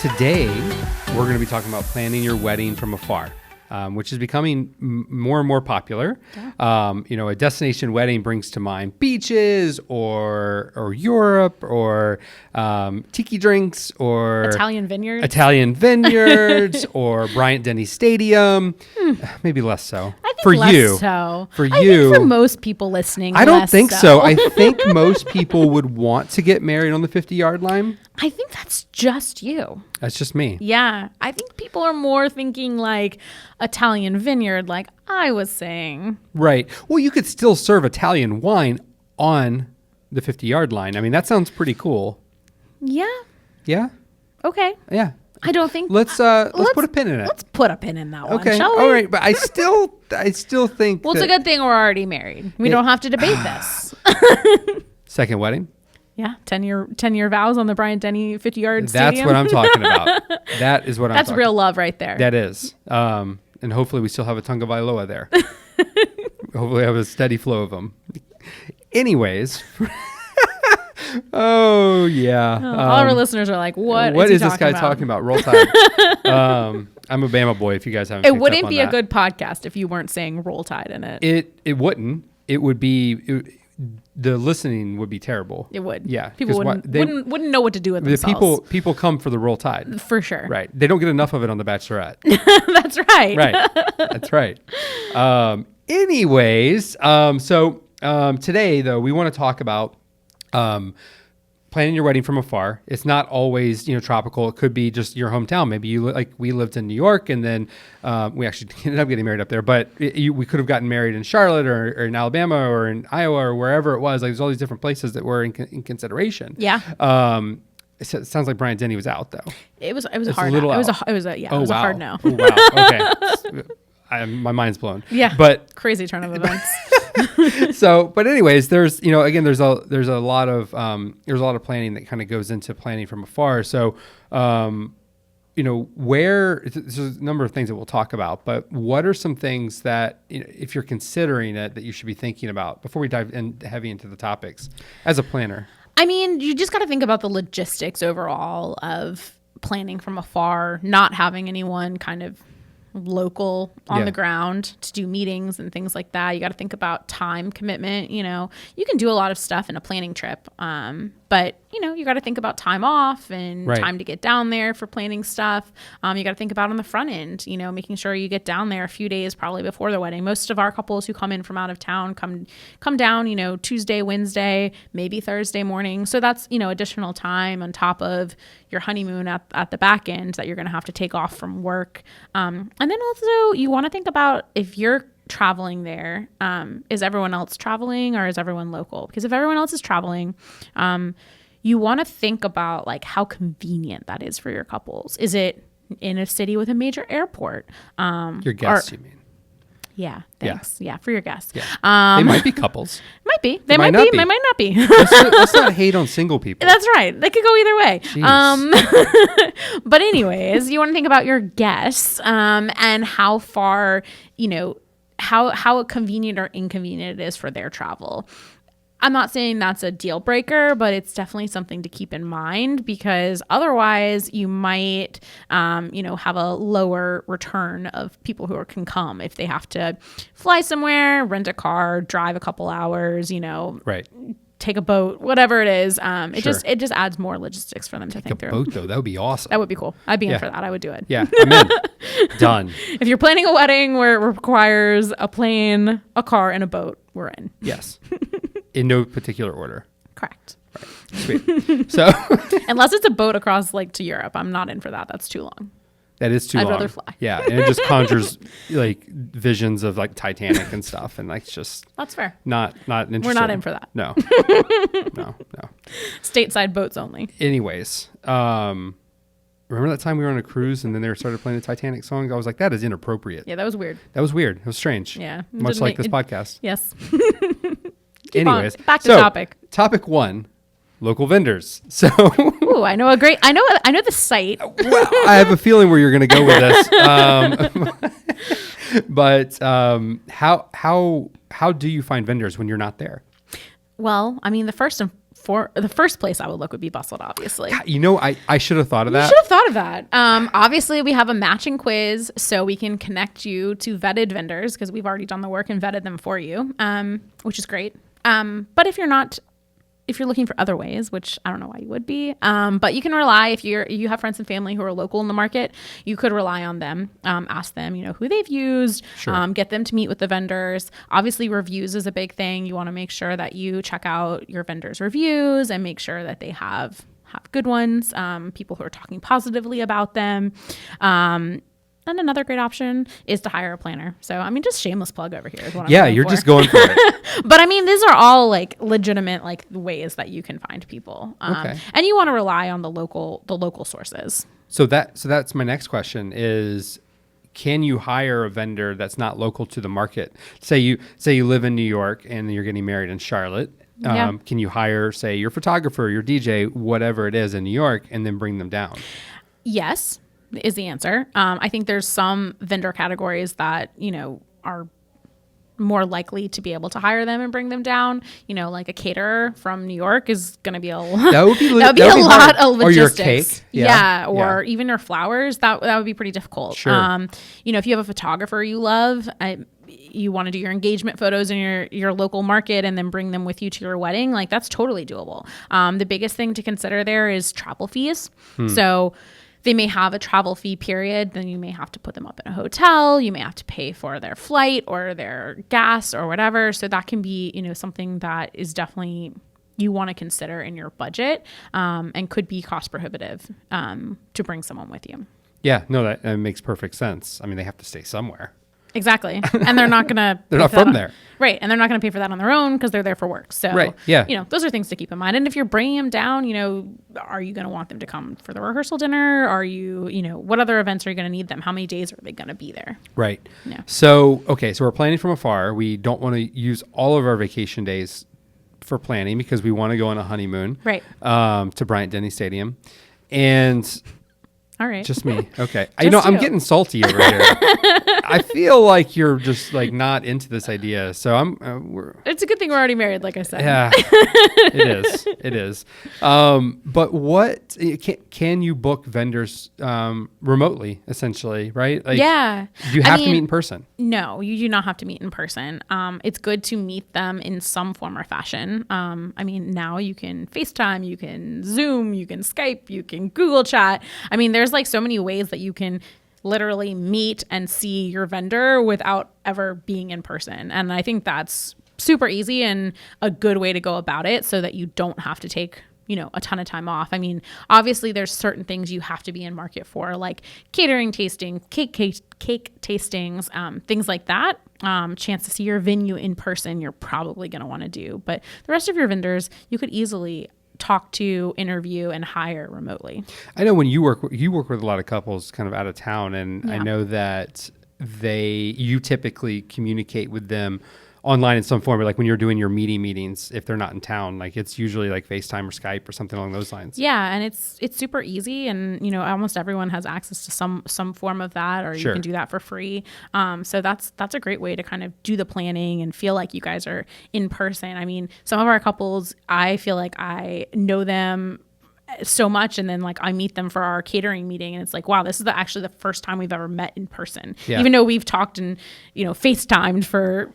Today, we're going to be talking about planning your wedding from afar, which is becoming more and more popular. Yeah. A destination wedding brings to mind beaches or Europe or tiki drinks or Italian vineyards or Bryant Denny Stadium. Maybe less so. I think for less you. so. For I you. think for most people listening, I don't less think so. I think most people would want to get married on the 50-yard line. I think that's just you. That's just me. Yeah. I think people are more thinking like Italian vineyard, like I was saying. Right. Well, you could still serve Italian wine on the 50-yard line. I mean, that sounds pretty cool. Yeah. Yeah? Okay. Yeah. I don't think... Let's put a pin in it. Let's put a pin in that one, okay. shall we? All right. But I still think well, it's a good thing we're already married. We don't have to debate this. Second wedding? Yeah, 10-year vows on the Bryant Denny 50-yard stadium. That's what I'm talking about. That is what I'm talking about. That's real love right there. That is. And hopefully we still have a Tonga Vailoa there. Hopefully I have a steady flow of them. Anyways. Oh, yeah. All our listeners are like, what is this guy talking about? Roll Tide. I'm a Bama boy if you guys haven't picked up on that. It wouldn't be a good podcast if you weren't saying Roll Tide in it. It wouldn't. It would be... the listening would be terrible. It would. Yeah. People wouldn't know what to do with themselves. People come for the Roll Tide. For sure. Right. They don't get enough of it on The Bachelorette. That's right. Right. That's right. Anyways, so today, though, we want to talk about planning your wedding from afar. It's not always, tropical. It could be just your hometown. Maybe we lived in New York and then we actually ended up getting married up there, but we could have gotten married in Charlotte or in Alabama or in Iowa or wherever it was. Like there's all these different places that were in consideration. Yeah. It sounds like Bryant Denny was out though. It was a hard no. It was a hard no. Oh, wow. Okay. My mind's blown. Yeah. But crazy turn of events. But anyways, there's there's a lot of planning that kind of goes into planning from afar. So, there's a number of things that we'll talk about, but what are some things that, if you're considering it, that you should be thinking about before we dive in heavy into the topics as a planner? I mean, you just got to think about the logistics overall of planning from afar, not having anyone kind of local on the ground to do meetings and things like that. You got to think about time commitment. You can do a lot of stuff in a planning trip, but you got to think about time off and time to get down there for planning stuff. You got to think about on the front end, making sure you get down there a few days probably before the wedding. Most of our couples who come in from out of town come down, Tuesday, Wednesday, maybe Thursday morning. So that's, additional time on top of your honeymoon at the back end that you're going to have to take off from work. And then also you want to think about if you're traveling there, is everyone else traveling or is everyone local? Because if everyone else is traveling, you want to think about like how convenient that is for your couples. Is it in a city with a major airport? Your guests, you mean? Yeah, thanks. Yeah, for your guests. Yeah. They might be couples. Might be. They might be. They might not be. Let's not hate on single people. That's right. They could go either way. But anyways, you want to think about your guests and how far, how convenient or inconvenient it is for their travel. I'm not saying that's a deal breaker, but it's definitely something to keep in mind because otherwise you might, have a lower return of people who can come if they have to fly somewhere, rent a car, drive a couple hours, right. Take a boat, whatever it is. It just adds more logistics for them to think through. A boat though, that would be awesome. That would be cool. I'd be in for that. I would do it. Yeah, I'm in. Done. If you're planning a wedding where it requires a plane, a car, and a boat, we're in. Yes. In no particular order. Correct. Right. Sweet. So unless it's a boat across to Europe, I'm not in for that. That's too long. That is too long. I'd rather fly. Yeah, and it just conjures visions of Titanic and stuff, and it's just that's fair. Not interesting. We're not in for that. No. No. Stateside boats only. Anyways, remember that time we were on a cruise and then they started playing the Titanic song? I was like, that is inappropriate. Yeah, that was weird. It was strange. Yeah. Much like this podcast. Yes. Anyways, back to topic. Topic 1, local vendors. So, ooh, I know the site. Well, I have a feeling where you're going to go with this. But how do you find vendors when you're not there? Well, I mean, the first and the first place I would look would be Bustld, obviously. You know, I should have thought of that. You should have thought of that. Obviously, we have a matching quiz, so we can connect you to vetted vendors because we've already done the work and vetted them for you, which is great. But if you're looking for other ways, which I don't know why you would be, but you can rely, if you have friends and family who are local in the market, you could rely on them, ask them, who they've used, Sure. get them to meet with the vendors. Obviously, reviews is a big thing. You want to make sure that you check out your vendors' reviews and make sure that they have good ones, people who are talking positively about them. And another great option is to hire a planner. So, I mean, just shameless plug over here is what I'm going you're for. just going for it. But I mean, these are all like legitimate like ways that you can find people. Okay. And you want to rely on the local sources. So that's my next question is, can you hire a vendor that's not local to the market? Say you live in New York and you're getting married in Charlotte. Yeah. Can you hire, say, your photographer, your DJ, whatever it is in New York, and then bring them down? Yes, is the answer. I think there's some vendor categories that, are more likely to be able to hire them and bring them down. Like a caterer from New York is going to be That would be that would be a lot of logistics. Or your cake. Or even your flowers. That would be pretty difficult. Sure. If you have a photographer you love, you want to do your engagement photos in your local market and then bring them with you to your wedding, like that's totally doable. The biggest thing to consider there is travel fees. So they may have a travel fee period, then you may have to put them up in a hotel. You may have to pay for their flight or their gas or whatever. So that can be, something that is definitely you want to consider in your budget, and could be cost prohibitive to bring someone with you. Yeah, no, that makes perfect sense. I mean, they have to stay somewhere. Exactly. And they're not going to... They're not from there. Right. And they're not going to pay for that on their own because they're there for work. So, right. Yeah. Those are things to keep in mind. And if you're bringing them down, are you going to want them to come for the rehearsal dinner? Are you, what other events are you going to need them? How many days are they going to be there? Right. Yeah. So we're planning from afar. We don't want to use all of our vacation days for planning because we want to go on a honeymoon. Right. To Bryant-Denny Stadium. And... All right. Just me. Okay. Just I'm you. getting salty over here. I feel like you're just like not into this idea. So it's a good thing we're already married, like I said. Yeah, it is. But what can you book vendors remotely, essentially, right? Like, yeah. Do you have to meet in person? No, you do not have to meet in person. It's good to meet them in some form or fashion. Now you can FaceTime, you can Zoom, you can Skype, you can Google Chat. There's like so many ways that you can literally meet and see your vendor without ever being in person. And I think that's super easy and a good way to go about it so that you don't have to take, a ton of time off. Obviously there's certain things you have to be in market for, like catering tasting, cake tastings, things like that. Chance to see your venue in person, you're probably going to want to do. But the rest of your vendors, you could easily talk to, interview, and hire remotely. I know when you work with a lot of couples kind of out of town, and Yeah. I know that you typically communicate with them online in some form, like when you're doing your meetings, if they're not in town, like it's usually like FaceTime or Skype or something along those lines. Yeah, and it's super easy, and almost everyone has access to some form of that, or Sure. you can do that for free. So that's a great way to kind of do the planning and feel like you guys are in person. Some of our couples, I feel like I know them so much, and then like I meet them for our catering meeting, and it's like, wow, this is actually the first time we've ever met in person, even though we've talked and FaceTimed for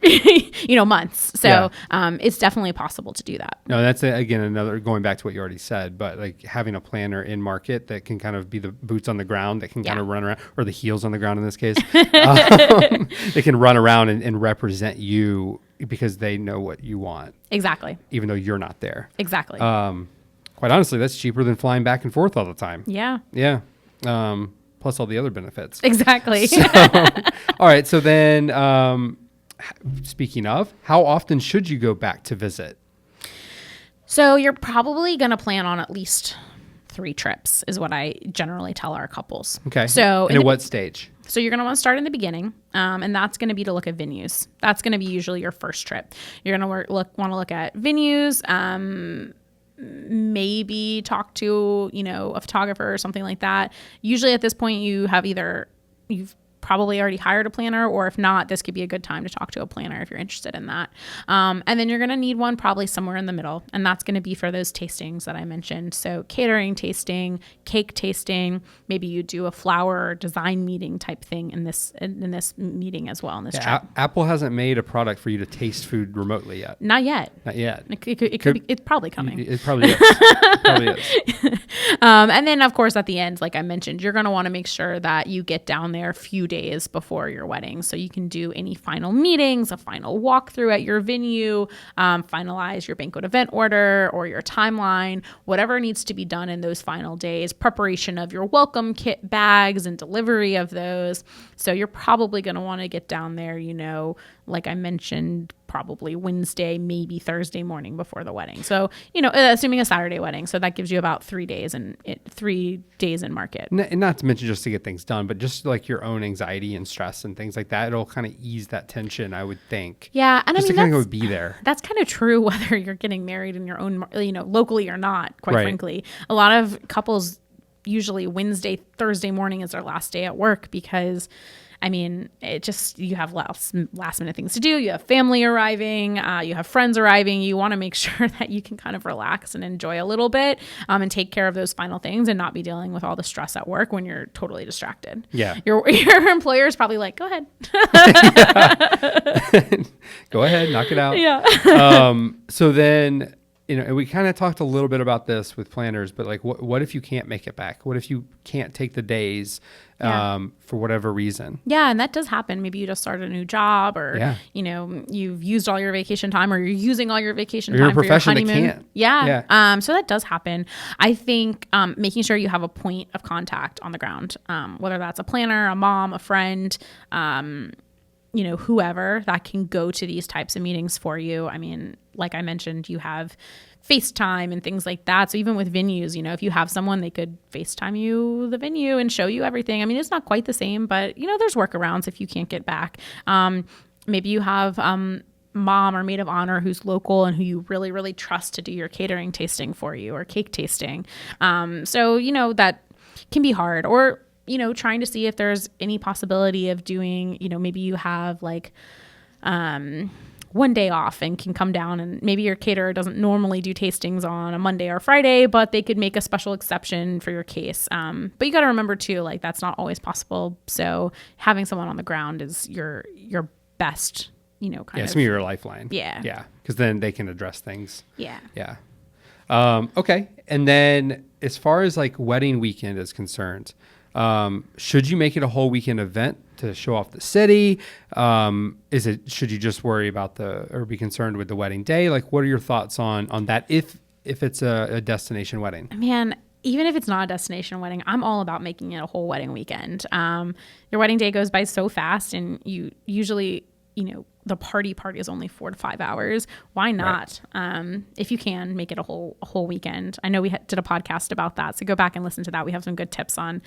months. So it's definitely possible to do that. No, that's again another going back to what you already said, but like having a planner in market that can kind of be the boots on the ground, that can kind of run around, or the heels on the ground in this case. They can run around and represent you because they know what you want. Exactly. Even though you're not there. Exactly. Quite honestly, that's cheaper than flying back and forth all the time. Yeah. Yeah. Plus all the other benefits. Exactly. So, all right. So then, speaking of, how often should you go back to visit? So you're probably going to plan on at least 3 trips is what I generally tell our couples. Okay. So and at what stage? So you're going to want to start in the beginning, and that's going to be to look at venues. That's going to be usually your first trip. You're going to want to look at venues, maybe talk to, a photographer or something like that. Usually at this point you've probably already hired a planner, or if not, this could be a good time to talk to a planner if you're interested in that. And then you're going to need one probably somewhere in the middle, and that's going to be for those tastings that I mentioned. So catering tasting, cake tasting, maybe you do a flower or design meeting type thing in this meeting as well, in this trip. Apple hasn't made a product for you to taste food remotely yet. Not yet. It's probably coming. It probably is. And then, of course, at the end, like I mentioned, you're going to want to make sure that you get down there a few days before your wedding, so you can do any final meetings, a final walkthrough at your venue, finalize your banquet event order or your timeline, whatever needs to be done in those final days, preparation of your welcome kit bags and delivery of those. So you're probably going to want to get down there, like I mentioned, probably Wednesday, maybe Thursday morning before the wedding. So, assuming a Saturday wedding. So that gives you about 3 days in market. And not to mention just to get things done, but just like your own anxiety and stress and things like that. It'll kind of ease that tension, I would think. Yeah. And just to kind of be there. That's kind of true whether you're getting married in your own, locally or not, quite frankly. A lot of couples, usually Wednesday, Thursday morning is their last day at work because you have last minute things to do. You have family arriving, you have friends arriving. You want to make sure that you can kind of relax and enjoy a little bit, and take care of those final things and not be dealing with all the stress at work when you're totally distracted. Yeah. Your employer is probably like, go ahead. Go ahead, knock it out. Yeah. So then, we kind of talked a little bit about this with planners, but like, what if you can't make it back? What if you can't take the days for whatever reason? Yeah, and that does happen. Maybe you just started a new job, or you've used all your vacation time, or you're using all your vacation time for your honeymoon. That can't. Yeah. So that does happen. I think making sure you have a point of contact on the ground, whether that's a planner, a mom, a friend, whoever that can go to these types of meetings for you. Like I mentioned, you have FaceTime and things like that. So even with venues, if you have someone, they could FaceTime you the venue and show you everything. It's not quite the same, but there's workarounds if you can't get back. Maybe you have mom or maid of honor who's local and who you really, really trust to do your catering tasting for you or cake tasting. So that can be hard. Or trying to see if there's any possibility of doing, maybe you have like 1 day off and can come down, and maybe your caterer doesn't normally do tastings on a Monday or Friday, but they could make a special exception for your case. But you got to remember too, like that's not always possible. So having someone on the ground is your best, it's your lifeline. Yeah. Yeah. Because then they can address things. Yeah. Yeah. Okay. And then as far as like wedding weekend is concerned, should you make it a whole weekend event to show off the city? Should you just worry about or be concerned with the wedding day? Like, what are your thoughts on that if it's a destination wedding? Man, even if it's not a destination wedding, I'm all about making it a whole wedding weekend. Your wedding day goes by so fast, and you usually, the party is only 4 to 5 hours. Why not? Right. If you can make it a whole weekend. I know we did a podcast about that, so go back and listen to that. We have some good tips on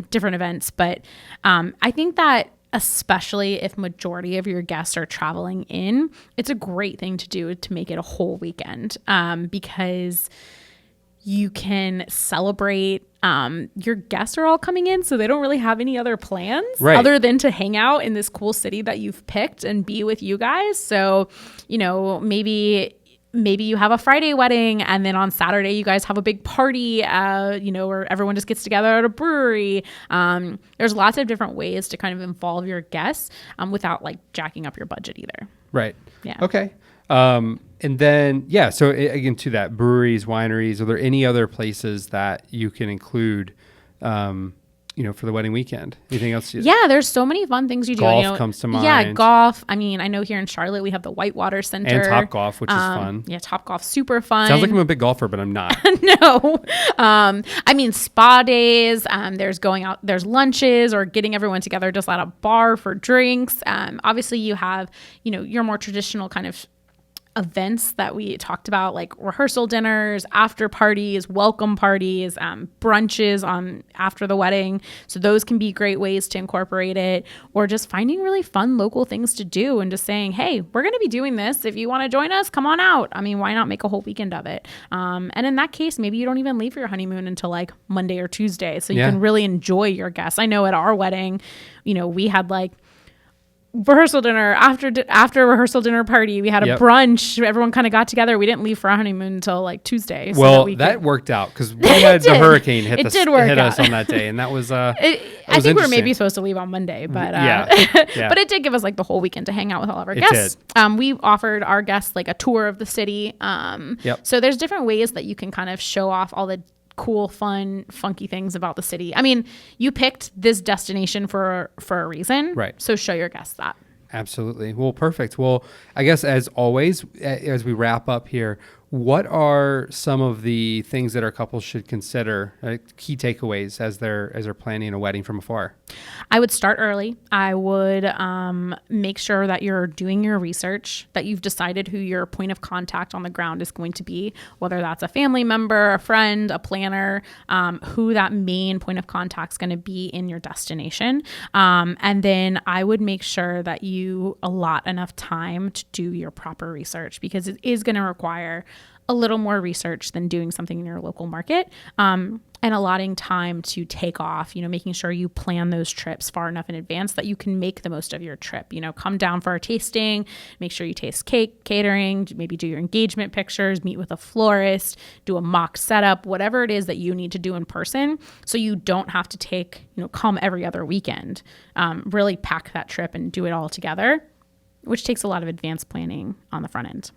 different events, but I think that especially if majority of your guests are traveling in, it's a great thing to do to make it a whole weekend, because you can celebrate. Your guests are all coming in, so they don't really have any other plans other than to hang out in this cool city that you've picked and be with you guys. So, maybe you have a Friday wedding, and then on Saturday you guys have a big party, where everyone just gets together at a brewery. There's lots of different ways to kind of involve your guests without like jacking up your budget either. Right. Yeah. Okay. And then, so again, to that, breweries, wineries, are there any other places that you can include, for the wedding weekend? Anything else? Yeah, there's so many fun things you do. Golf comes to mind. Yeah, golf. I know here in Charlotte, we have the Whitewater Center. And Top Golf, which is fun. Yeah, Top Golf, super fun. Sounds like I'm a big golfer, but I'm not. No. Spa days. There's going out, there's lunches or getting everyone together just at a bar for drinks. Obviously, you have, your more traditional kind of events that we talked about, like rehearsal dinners, after parties, welcome parties, brunches on after the wedding. So those can be great ways to incorporate it, or just finding really fun local things to do and just saying, hey, we're going to be doing this. If you want to join us, come on out. I mean, why not make a whole weekend of it? And in that case, maybe you don't even leave for your honeymoon until like Monday or Tuesday. So you can really enjoy your guests. I know at our wedding, we had like rehearsal dinner, after rehearsal dinner party, we had a brunch. Everyone kind of got together. We didn't leave for our honeymoon until like Tuesday. So that worked out because we had the hurricane hit us on that day, and that was I think we were maybe supposed to leave on Monday, but but it did give us like the whole weekend to hang out with all of our guests. We offered our guests like a tour of the city. So there's different ways that you can kind of show off all the cool, fun, funky things about the city. I mean, you picked this destination for a reason, right? So show your guests that. Absolutely. Well, perfect. Well, I guess as always, as we wrap up here, what are some of the things that our couples should consider, key takeaways as they're planning a wedding from afar? I would start early. I would make sure that you're doing your research, that you've decided who your point of contact on the ground is going to be, whether that's a family member, a friend, a planner, who that main point of contact is going to be in your destination. And then I would make sure that you allot enough time to do your proper research, because it is going to require a little more research than doing something in your local market, and allotting time to take off, making sure you plan those trips far enough in advance that you can make the most of your trip. Come down for a tasting, make sure you taste cake, catering, maybe do your engagement pictures, meet with a florist, do a mock setup, whatever it is that you need to do in person, so you don't have to come every other weekend. Really pack that trip and do it all together, which takes a lot of advanced planning on the front end.